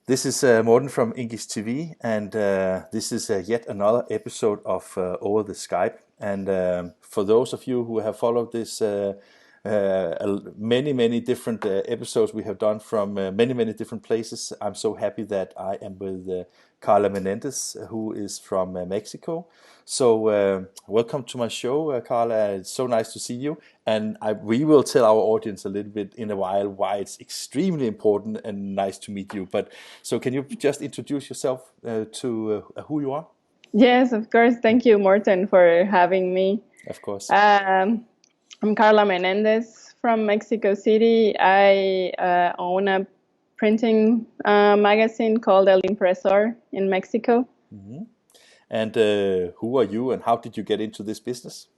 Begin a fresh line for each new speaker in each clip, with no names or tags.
This is Morten from INKISH TV, and this is yet another episode of Over the Skype. And for those of you who have followed this, many different episodes we have done from many different places, I'm so happy that I am with Carla Menéndez, who is from Mexico. So welcome to my show, Carla. It's so nice to see you. And we will tell our audience a little bit in a while why it's extremely important and nice to meet you. But so can you just introduce yourself to who you are?
Yes, of course. Thank you, Morten, for having me.
Of course.
I'm Carla Menéndez from Mexico City. I own a printing magazine called El Impresor in Mexico.
Mm-hmm. And who are you and how did you get into this business?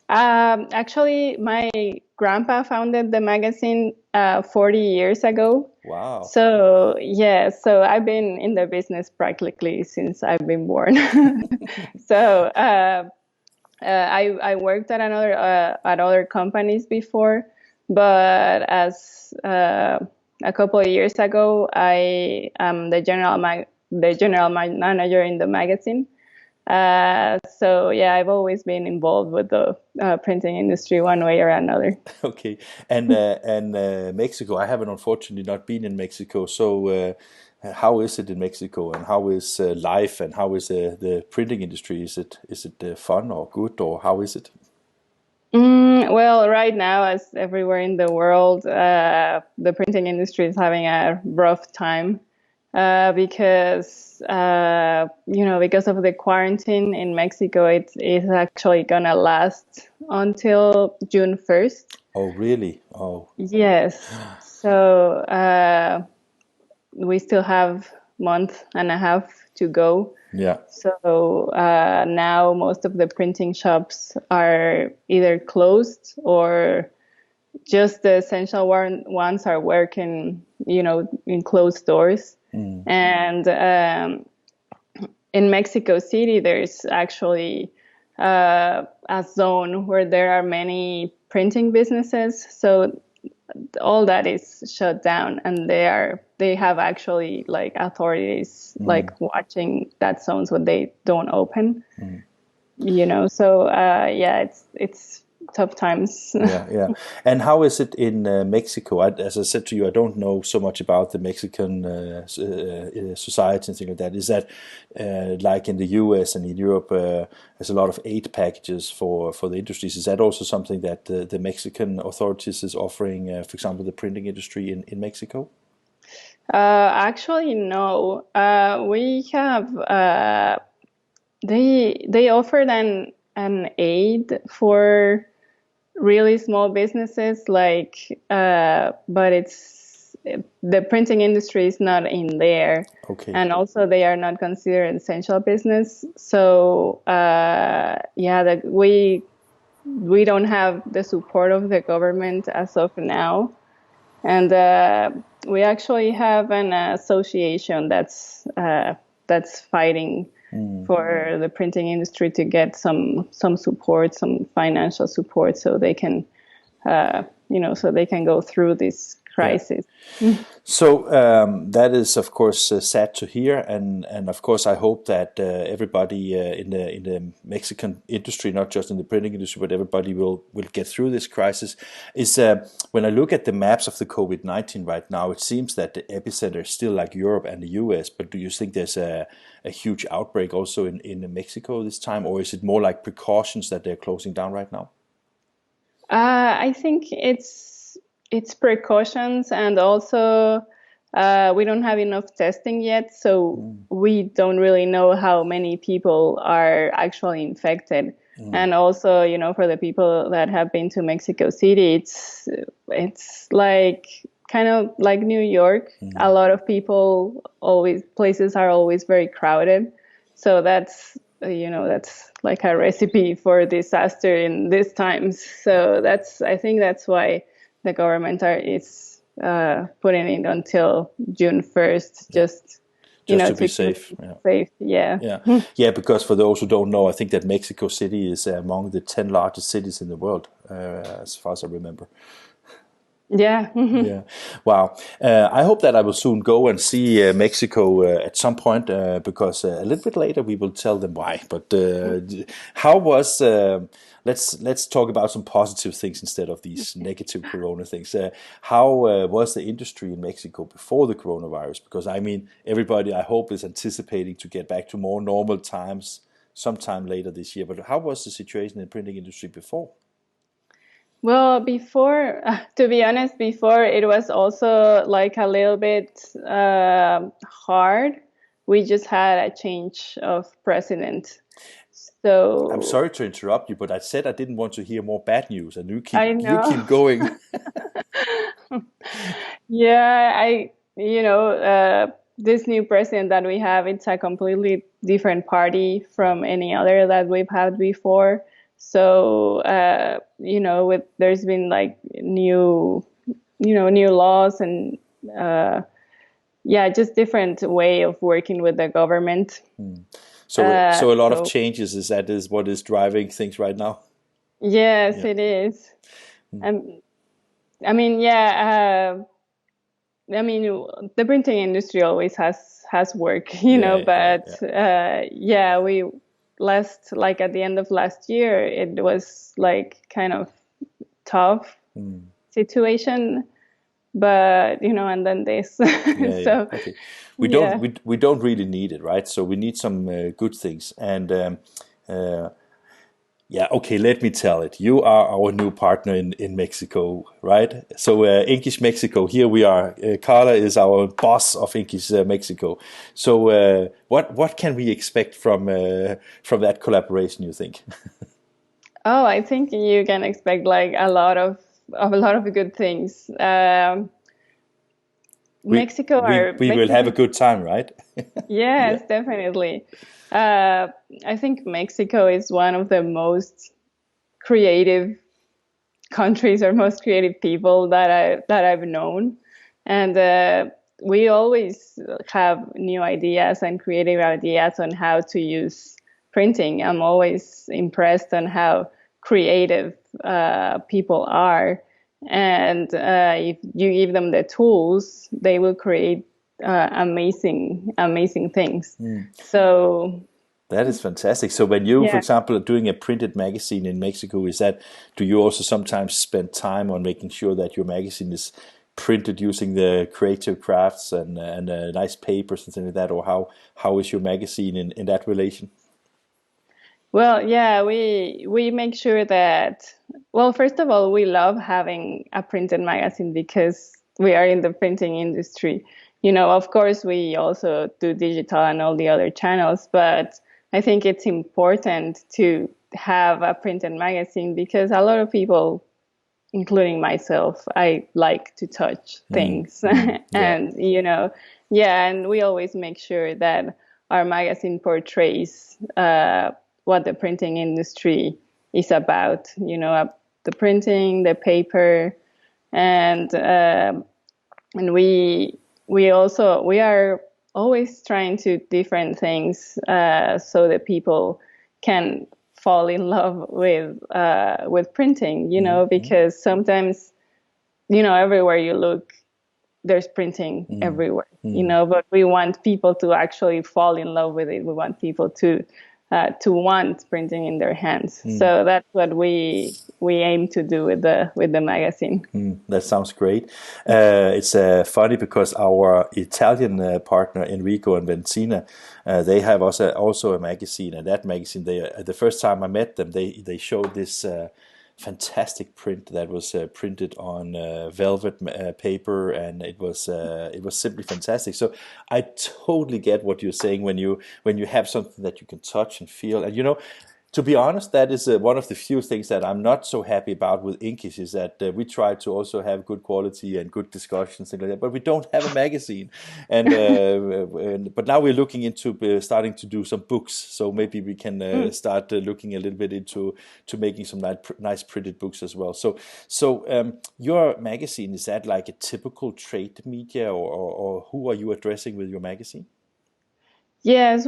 Actually, my grandpa founded the magazine 40 years ago.
Wow.
So, yeah, so I've been in the business practically since I've been born. So, I worked at other companies before, but as a couple of years ago, I am the general manager in the magazine. So yeah, I've always been involved with the printing industry one way or another.
Okay, and Mexico. I haven't unfortunately not been in Mexico. So how is it in Mexico, and how is life, and how is the printing industry? Is it fun or good, or how is it?
Well, right now, as everywhere in the world, the printing industry is having a rough time. Because because of the quarantine in Mexico, it is actually gonna last until June 1st.
Oh, really? Oh,
yes. So we still have a month and a half to go.
Yeah.
So now most of the printing shops are either closed or just the essential ones are working, in closed doors. And in Mexico City, there's actually a zone where there are many printing businesses. So all that is shut down, and they have actually like authorities like watching that zones when they don't open. So yeah, it's tough times.
Yeah. And how is it in Mexico? As I said to you, I don't know so much about the Mexican society and things like that. Is that like in the US and in Europe, there's a lot of aid packages for the industries? Is that also something that the Mexican authorities is offering, for example, the printing industry in Mexico?
Actually, no. We have they offered an aid for really small businesses, but the printing industry is not in there.
Okay.
And also they are not considered essential business. So we don't have the support of the government as of now. And we actually have an association that's fighting for the printing industry to get some support, some financial support, so they can, go through this crisis.
Yeah. So that is, of course, sad to hear, and of course, I hope that everybody in the Mexican industry, not just in the printing industry, but everybody will get through this crisis. Is when I look at the maps of the COVID-19 right now, it seems that the epicenter is still like Europe and the US. But do you think there's a huge outbreak also in Mexico this time, or is it more like precautions that they're closing down right now?
I think it's precautions, and also we don't have enough testing yet, so we don't really know how many people are actually infected. And also, for the people that have been to Mexico City, it's like kind of like New York. A lot of people, places are always very crowded. So that's like a recipe for disaster in these times. So I think that's why the government is putting it until June 1st, just
to be safe.
Safe, yeah.
Yeah, because for those who don't know, I think that Mexico City is among the 10 largest cities in the world, as far as I remember.
Yeah.
Yeah. Wow. I hope that I will soon go and see Mexico at some point because a little bit later we will tell them why. But how was? Let's talk about some positive things instead of these negative Corona things. How was the industry in Mexico before the coronavirus? Because I mean, everybody I hope is anticipating to get back to more normal times sometime later this year. But how was the situation in the printing industry before?
Well, before, to be honest, before it was also like a little bit hard. We just had a change of president.
I'm
So
sorry to interrupt you, but I said I didn't want to hear more bad news, and
I
you
know.
keep going.
Yeah, this new president that we have, it's a completely different party from any other that we've had before. So, there's been like new laws and, yeah, just different way of working with the government.
So a lot of
So
changes is what is driving things right now.
yes,
Yeah,
it is. Um, I mean, yeah, I mean, the printing industry always has work,
yeah, yeah,
but
yeah.
yeah, we like at the end of last year, it was like kind of tough situation, but and then this.
Yeah, yeah.
So
Okay.
yeah.
We don't really need it, right? So we need some good things. And uh, yeah, okay, let me tell it. You are our new partner in Mexico, right? So INKISH Mexico, here we are. Carla is our boss of INKISH Mexico. So what can we expect from that collaboration, you think?
Oh, I think you can expect like a lot of good things. Mexico or
We will have a
Mexican.
good time, right? Yeah.
Yes, definitely. Uh, I think Mexico is one of the most creative countries or most creative people that I've known, and we always have new ideas and creative ideas on how to use printing. I'm always impressed on how creative people are, and if you give them the tools, they will create amazing things. So
That is fantastic. So when you, for
yeah.
example, are doing a printed magazine in Mexico, do you also sometimes spend time on making sure that your magazine is printed using the creative crafts and nice papers and things like that, or how is your magazine in that relation?
Well, yeah, we make sure that, well, first of all, we love having a printed magazine because we are in the printing industry. Of course, we also do digital and all the other channels, but I think it's important to have a printed magazine because a lot of people, including myself, I like to touch things.
Yeah.
And, yeah, and we always make sure that our magazine portrays what the printing industry is about, the printing, the paper, and and we are always trying to different things so that people can fall in love with printing, because sometimes everywhere you look there's printing everywhere, but we want people to actually fall in love with it. We want people to want printing in their hands. So that's what we aim to do with the magazine.
That sounds great. It's funny because our Italian partner Enrico and Ventina, they have also a magazine, and that magazine, the first time I met them, they showed this fantastic print that was printed on velvet paper, and it was simply fantastic. So I totally get what you're saying when you have something that you can touch and feel, and to be honest, that is one of the few things that I'm not so happy about with INKISH is that we try to also have good quality and good discussions, things like that, but we don't have a magazine. But now we're looking into starting to do some books, so maybe we can start looking a little bit into to making some nice printed books as well. So your magazine, is that like a typical trade media, or who are you addressing with your magazine?
Yes,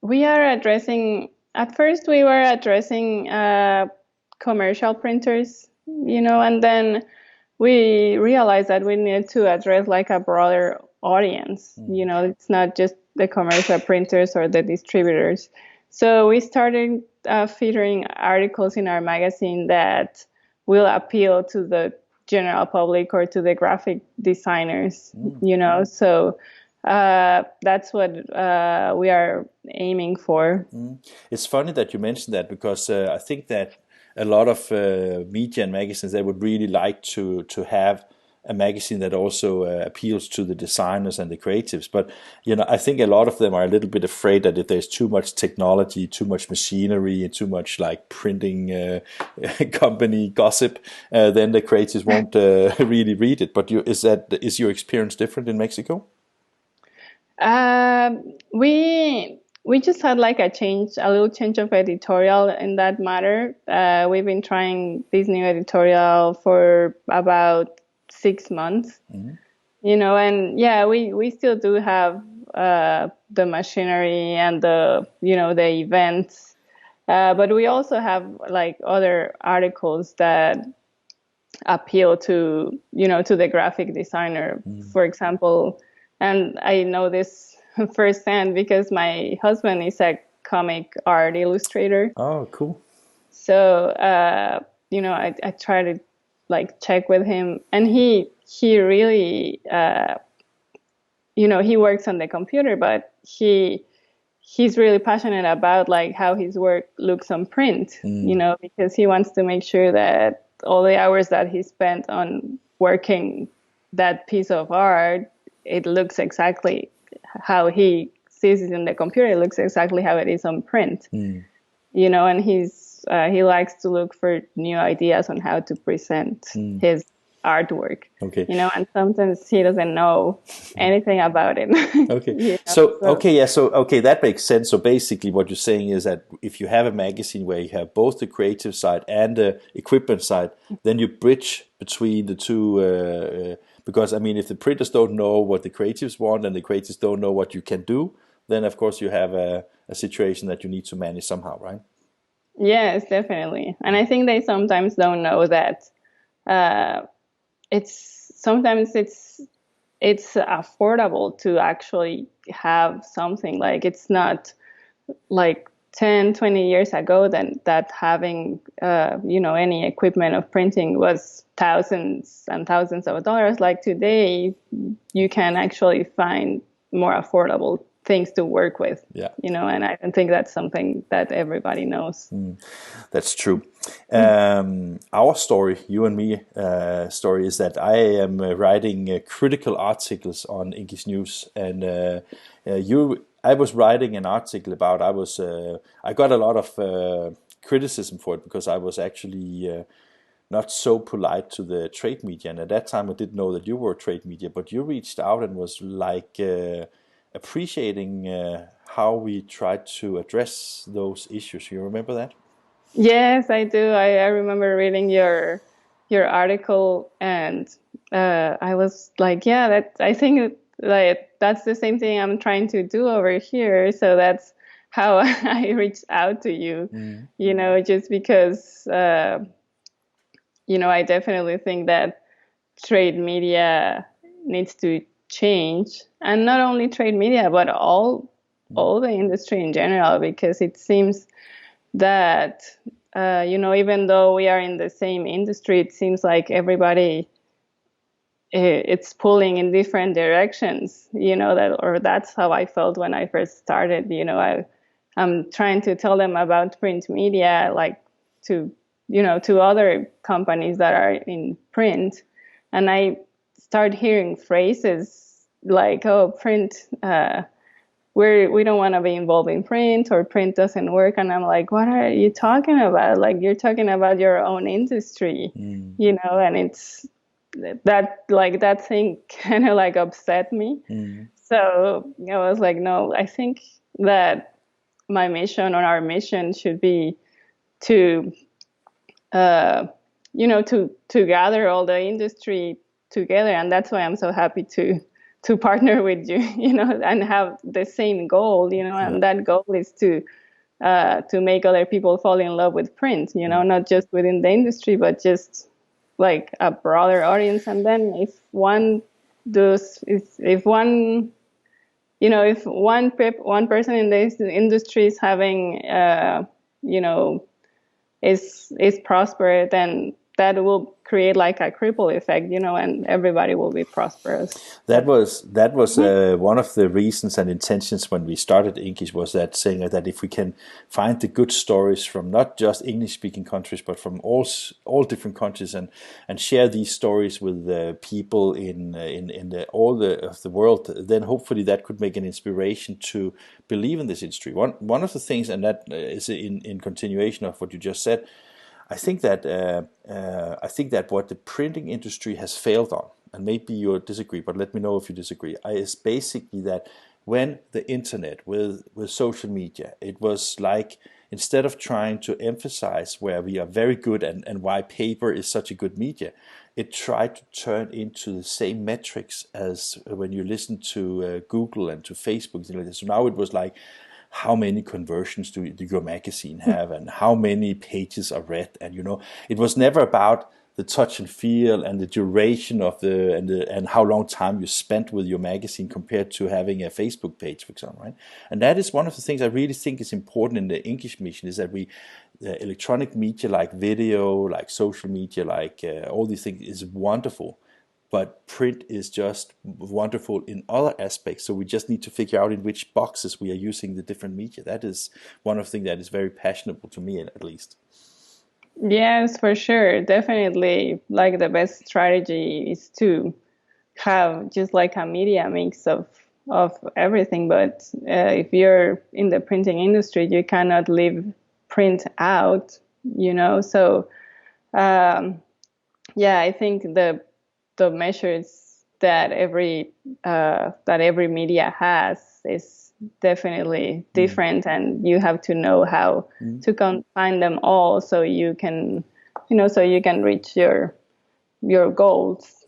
we are addressing, at first we were addressing commercial printers, and then we realized that we needed to address like a broader audience. It's not just the commercial printers or the distributors. So we started featuring articles in our magazine that will appeal to the general public or to the graphic designers, So that's what we are aiming for.
It's funny that you mentioned that, because I think that a lot of media and magazines, they would really like to have a magazine that also appeals to the designers and the creatives. But I think a lot of them are a little bit afraid that if there's too much technology, too much machinery, and too much like printing company gossip, then the creatives won't really read it. But is your experience different in Mexico?
We just had like a little change of editorial in that matter. We've been trying this new editorial for about 6 months, and yeah, we still do have the machinery and the events, but we also have like other articles that appeal to to the graphic designer, for example. And I know this firsthand because my husband is a comic art illustrator.
Oh, cool.
So, I try to like check with him, and he really, he works on the computer, but he's really passionate about like how his work looks on print, because he wants to make sure that all the hours that he spent on working that piece of art, it looks exactly how he sees it in the computer. It looks exactly how it is on print, and he likes to look for new ideas on how to present his artwork.
Okay.
And sometimes he doesn't know anything about it.
Okay. So that makes sense. So basically what you're saying is that if you have a magazine where you have both the creative side and the equipment side, then you bridge between the two, because I mean, if the printers don't know what the creatives want and the creatives don't know what you can do, then of course you have a situation that you need to manage somehow, right?
Yes, definitely. And I think they sometimes don't know that sometimes it's affordable to actually have something. Like it's not like 10, 20 years ago that having any equipment of printing was thousands and thousands of dollars. Like today, you can actually find more affordable things to work with.
Yeah.
And I don't think that's something that everybody knows.
That's true. Our story, you and me, story is that I am writing critical articles on INKISH News, and I was writing an article about, I got a lot of criticism for it because I was actually not so polite to the trade media, and at that time I didn't know that you were trade media, but you reached out and was like appreciating how we tried to address those issues. You remember that?
Yes, I do. I remember reading your article, and I was like, yeah, I think like that's the same thing I'm trying to do over here. So that's how I reached out to you. Just because I definitely think that trade media needs to change, and not only trade media, but all the industry in general, because it seems that even though we are in the same industry, it seems like everybody it's pulling in different directions. That's how I felt when I first started. I'm trying to tell them about print media, like to other companies that are in print, and I start hearing phrases like, "Oh, print, we don't want to be involved in print, or print doesn't work." And I'm like, "What are you talking about? Like, you're talking about your own industry, And it's that thing kind of like upset me. So I was like, no, I think that my mission, or our mission, should be to to gather all the industry together, and that's why I'm so happy to partner with you, and have the same goal, and that goal is to make other people fall in love with print, not just within the industry, but just like a broader audience. And then if one does, if one, if one person in this industry is having, is prosperous, then that will create like a cripple effect, and everybody will be prosperous.
That was one of the reasons and intentions when we started INKISH, was that saying that if we can find the good stories from not just English-speaking countries but from all different countries, and share these stories with people in all of the world, then hopefully that could make an inspiration to believe in this industry. One of the things, and that is in continuation of what you just said, I think that what the printing industry has failed on, and maybe you disagree, but let me know if you disagree, is basically that when the internet with social media, it was like, instead of trying to emphasize where we are very good and why paper is such a good media, it tried to turn into the same metrics as when you listen to Google and to Facebook. So now it was like, how many conversions do your magazine have, and how many pages are read, and it was never about the touch and feel and the duration of and how long time you spent with your magazine compared to having a Facebook page, for example, right? And that is one of the things I really think is important in the INKISH mission, is that electronic media like video, like social media, like all these things is wonderful. But print is just wonderful in other aspects. So we just need to figure out in which boxes we are using the different media. That is one of the things that is very passionate to me, at least.
Yes, for sure. Definitely, like the best strategy is to have just like a media mix of everything. But if you're in the printing industry, you cannot leave print out, So, I think the measures that every media has is definitely different, and you have to know how to combine them all, so you can reach your goals.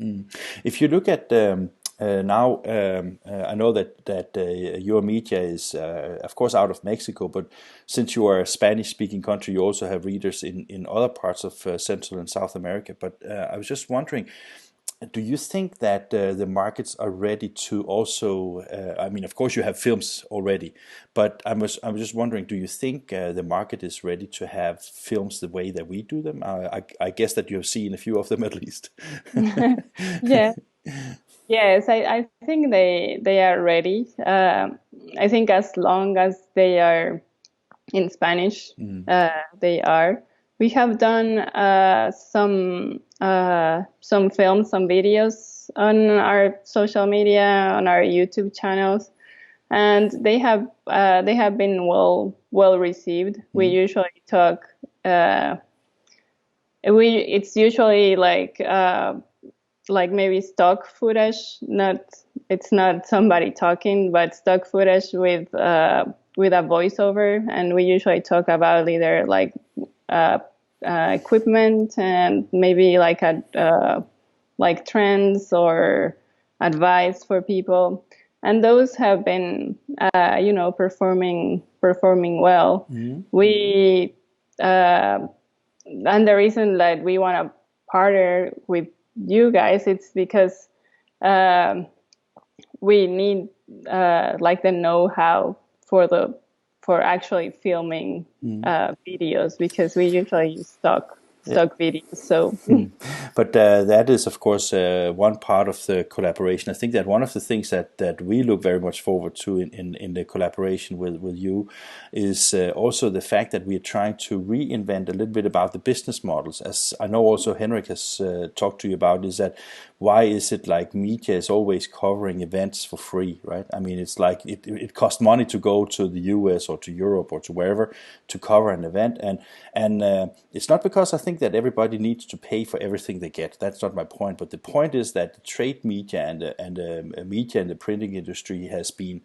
If you look at now, I know that your media is of course out of Mexico, but since you are a Spanish-speaking country, you also have readers in other parts of Central and South America. But I was just wondering, do you think that the markets are ready to also? I mean, of course, you have films already, but I was just wondering, do you think the market is ready to have films the way that we do them? I guess that you have seen a few of them at least.
Yeah. Yes, I think they are ready. I think as long as they are in Spanish, they are. We have done some films, some videos on our social media, on our YouTube channels, and they have been well received. We usually talk. It's usually like maybe stock footage. It's not somebody talking, but stock footage with a voiceover, and we usually talk about either like equipment and maybe like like trends or advice for people, and those have been performing well. We and the reason that we want to partner with you guys, it's because we need like the know-how for actually filming videos, because we usually use stock videos. So,
but that is, of course, one part of the collaboration. I think that one of the things that we look very much forward to in the collaboration with you is also the fact that we are trying to reinvent a little bit about the business models. As I know also Henrik has talked to you about, is that why is it like media is always covering events for free, right? I mean, it's like it costs money to go to the US or to Europe or to wherever to cover an event, and it's not because I think that everybody needs to pay for everything they get. That's not my point. But the point is that the trade media and media in the printing industry has been,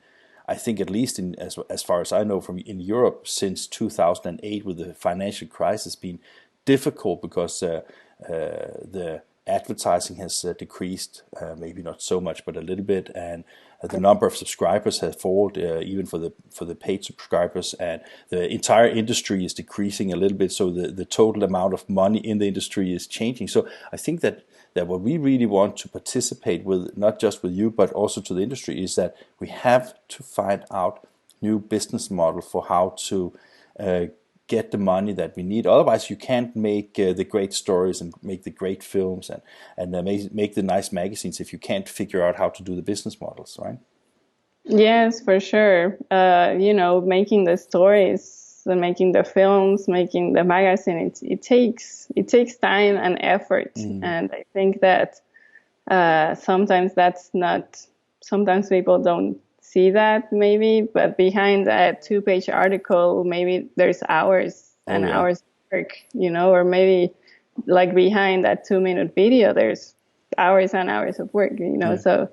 I think, at least as far as I know from in Europe since 2008 with the financial crisis, been difficult because the advertising has decreased, maybe not so much, but a little bit, and the number of subscribers has fallen, even for the paid subscribers, and the entire industry is decreasing a little bit. So the total amount of money in the industry is changing. So I think that what we really want to participate with, not just with you, but also to the industry, is that we have to find out new business model for how to get the money that we need. Otherwise, you can't make the great stories and make the great films and make the nice magazines if you can't figure out how to do the business models, right?
Yes, for sure. Making the stories, making the films, making the magazine, it takes time and effort. And I think that sometimes people don't see that maybe, but behind a 2-page article, maybe there's hours and hours of work, or maybe like behind that 2-minute video, there's hours and hours of work, so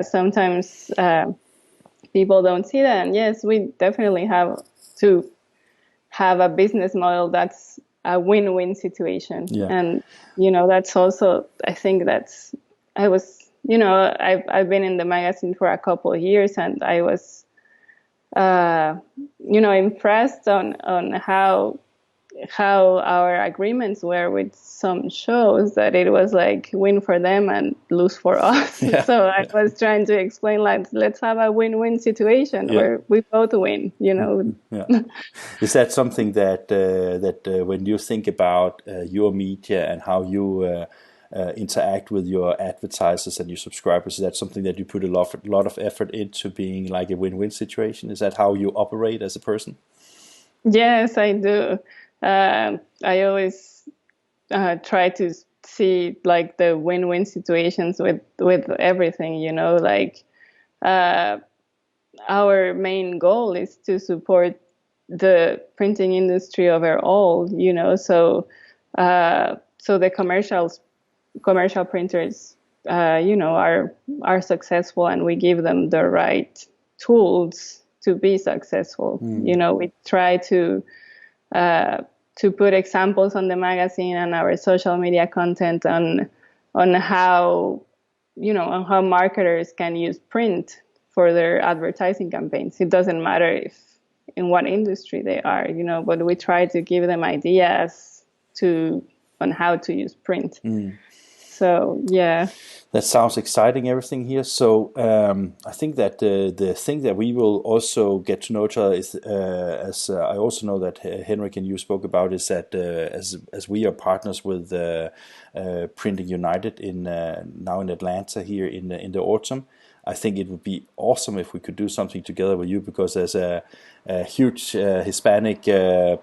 sometimes people don't see that. And yes, we definitely have to have a business model that's a win-win situation. And, that's also, I think I've been in the magazine for a couple of years, and I was, impressed on how our agreements were with some shows, that it was like win for them and lose for us. So I was trying to explain, like, let's have a win-win situation where we both win,
Is that something that when you think about your media and how you interact with your advertisers and your subscribers, is that something that you put a lot of effort into being like a win-win situation? Is that how you operate as a person?
Yes, I do. I always try to see like the win-win situations with everything, like our main goal is to support the printing industry overall, so the commercial printers, are successful, and we give them the right tools to be successful. We try to put examples on the magazine and our social media content on how marketers can use print for their advertising campaigns. It doesn't matter if in what industry they are, but we try to give them ideas on how to use print. So
that sounds exciting, everything here. So I think that the thing that we will also get to know each other is, as I also know that Henrik and you spoke about, is that as we are partners with Printing United now in Atlanta here in the autumn, I think it would be awesome if we could do something together with you, because there's a huge Hispanic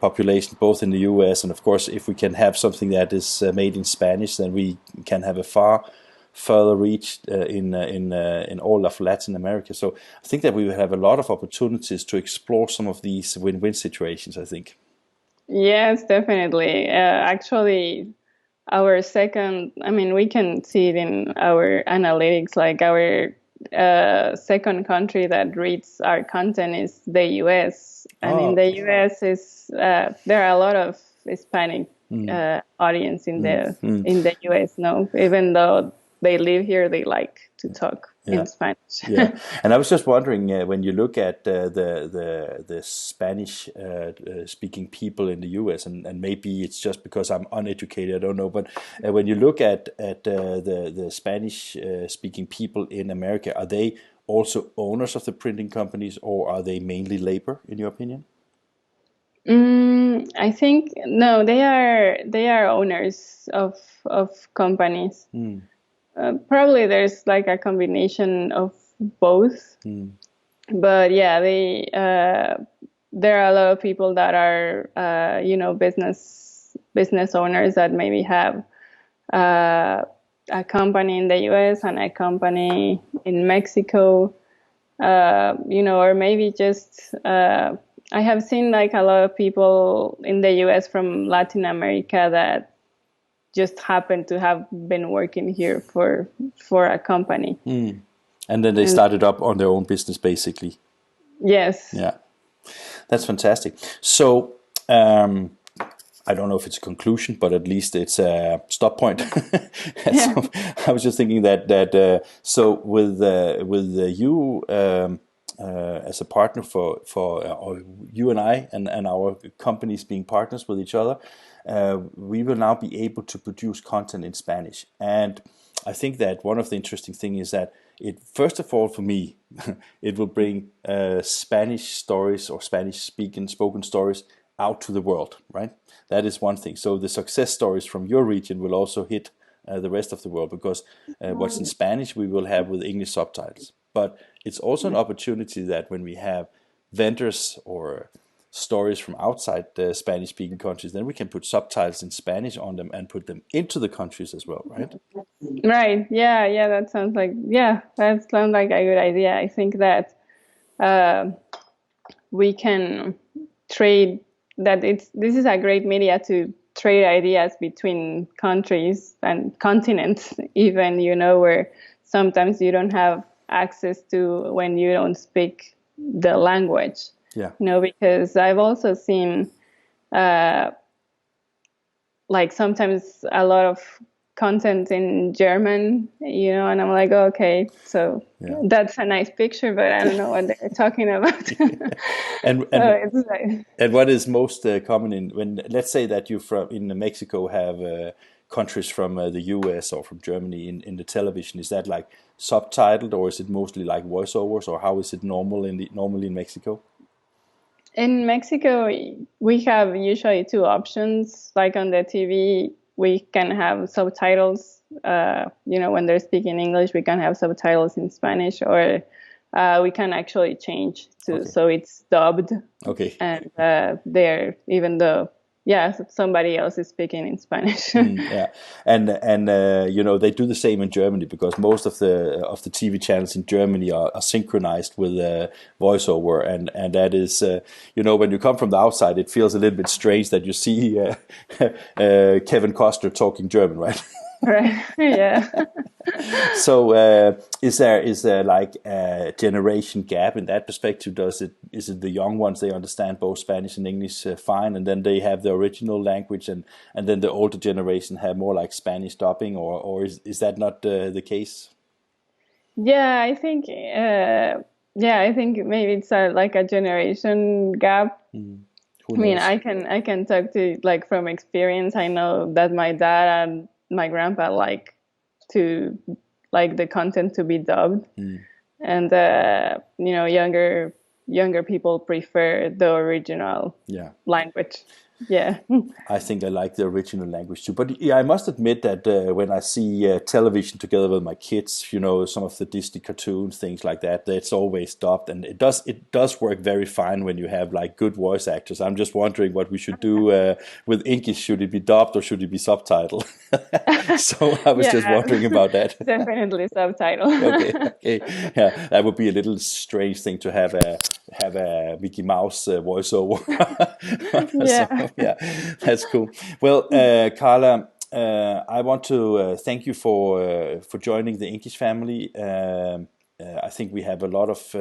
population both in the US, and of course if we can have something that is made in Spanish, then we can have a far further reach in all of Latin America. So I think that we will have a lot of opportunities to explore some of these win-win situations, I think.
Yes, definitely. Actually, we can see it in our analytics, like our second country that reads our content is the US, and in the US there are a lot of Hispanic audience in the US. Even though they live here, they like to talk in Spanish.
And I was just wondering, when you look at the Spanish speaking people in the US, and maybe it's just because I'm uneducated, I don't know, but when you look at the Spanish speaking people in America, are they also owners of the printing companies, or are they mainly labor, in your opinion?
I think no, they are owners of companies. Probably there's like a combination of both, but there are a lot of people that are business owners that maybe have a company in the US and a company in Mexico, or maybe just I have seen like a lot of people in the US from Latin America that just happen to have been working here for a company.
And then they started up on their own business, basically.
Yes.
Yeah, that's fantastic. So I don't know if it's a conclusion, but at least it's a stop point.
Yeah.
So I was just thinking that so with you as a partner for or you and I and our companies being partners with each other, we will now be able to produce content in Spanish. And I think that one of the interesting things is that it, first of all, for me, it will bring Spanish stories or Spanish spoken stories out to the world, right? That is one thing. So the success stories from your region will also hit the rest of the world, because what's in Spanish we will have with English subtitles. But it's also an opportunity that when we have vendors or stories from outside the Spanish-speaking countries, then we can put subtitles in Spanish on them and put them into the countries as well, right?
Right. Yeah. That sounds like a good idea. I think that we can trade. This is a great media to trade ideas between countries and continents, even, where sometimes you don't have access to when you don't speak the language.
Yeah.
Because I've also seen like sometimes a lot of content in German, and I'm like, oh, okay, so that's a nice picture, but I don't know what they're talking about.
And
so it's like,
and what is most common when, let's say that you in Mexico have countries from the US or from Germany in the television, is that like subtitled, or is it mostly like voiceovers, or how is it normally in Mexico?
in Mexico, we have usually two options. Like on the TV, we can have subtitles. When they're speaking English, we can have subtitles in Spanish, or we can actually change so it's dubbed.
Okay.
And they're, even though somebody else is speaking in Spanish.
Yeah, and they do the same in Germany, because most of the TV channels in Germany are synchronized with voiceover, and that is when you come from the outside, it feels a little bit strange that you see Kevin Costner talking German, right?
Right. Yeah.
So is there like a generation gap in that perspective? Is it the young ones, they understand both Spanish and English fine, and then they have the original language, and then the older generation have more like Spanish dubbing, or is that not the case?
Yeah, I think I think maybe it's like a generation gap.
Who knows?
I can talk to, like, from experience. I know that my dad and my grandpa like the content to be dubbed, and younger people prefer the original language. Yeah.
I think I like the original language too. But yeah, I must admit that when I see television together with my kids, some of the Disney cartoons, things like that, it's always dubbed, and it does work very fine when you have like good voice actors. I'm just wondering what we should do with INKISH. Should it be dubbed or should it be subtitled? So I was just wondering about that.
Definitely subtitle.
Okay. Yeah, that would be a little strange thing to have a Mickey Mouse voiceover.
Yeah.
So, yeah, that's cool. Well, Carla, I want to thank you for joining the INKISH family. I think we have a lot of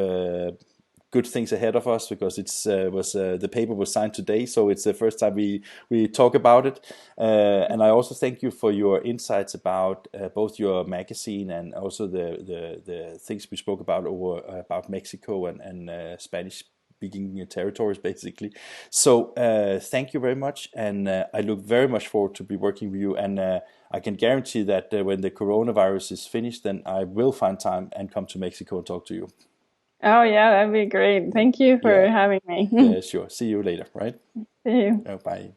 good things ahead of us, because the paper was signed today, so it's the first time we talk about it. And I also thank you for your insights about both your magazine and also the things we spoke about about Mexico and Spanish speaking territories, basically. So thank you very much, and I look very much forward to be working with you, and I can guarantee that when the coronavirus is finished, then I will find time and come to Mexico and talk to you.
Oh yeah, that'd be great. Thank you for having me.
Yeah, sure. See you later, right?
See you.
Bye.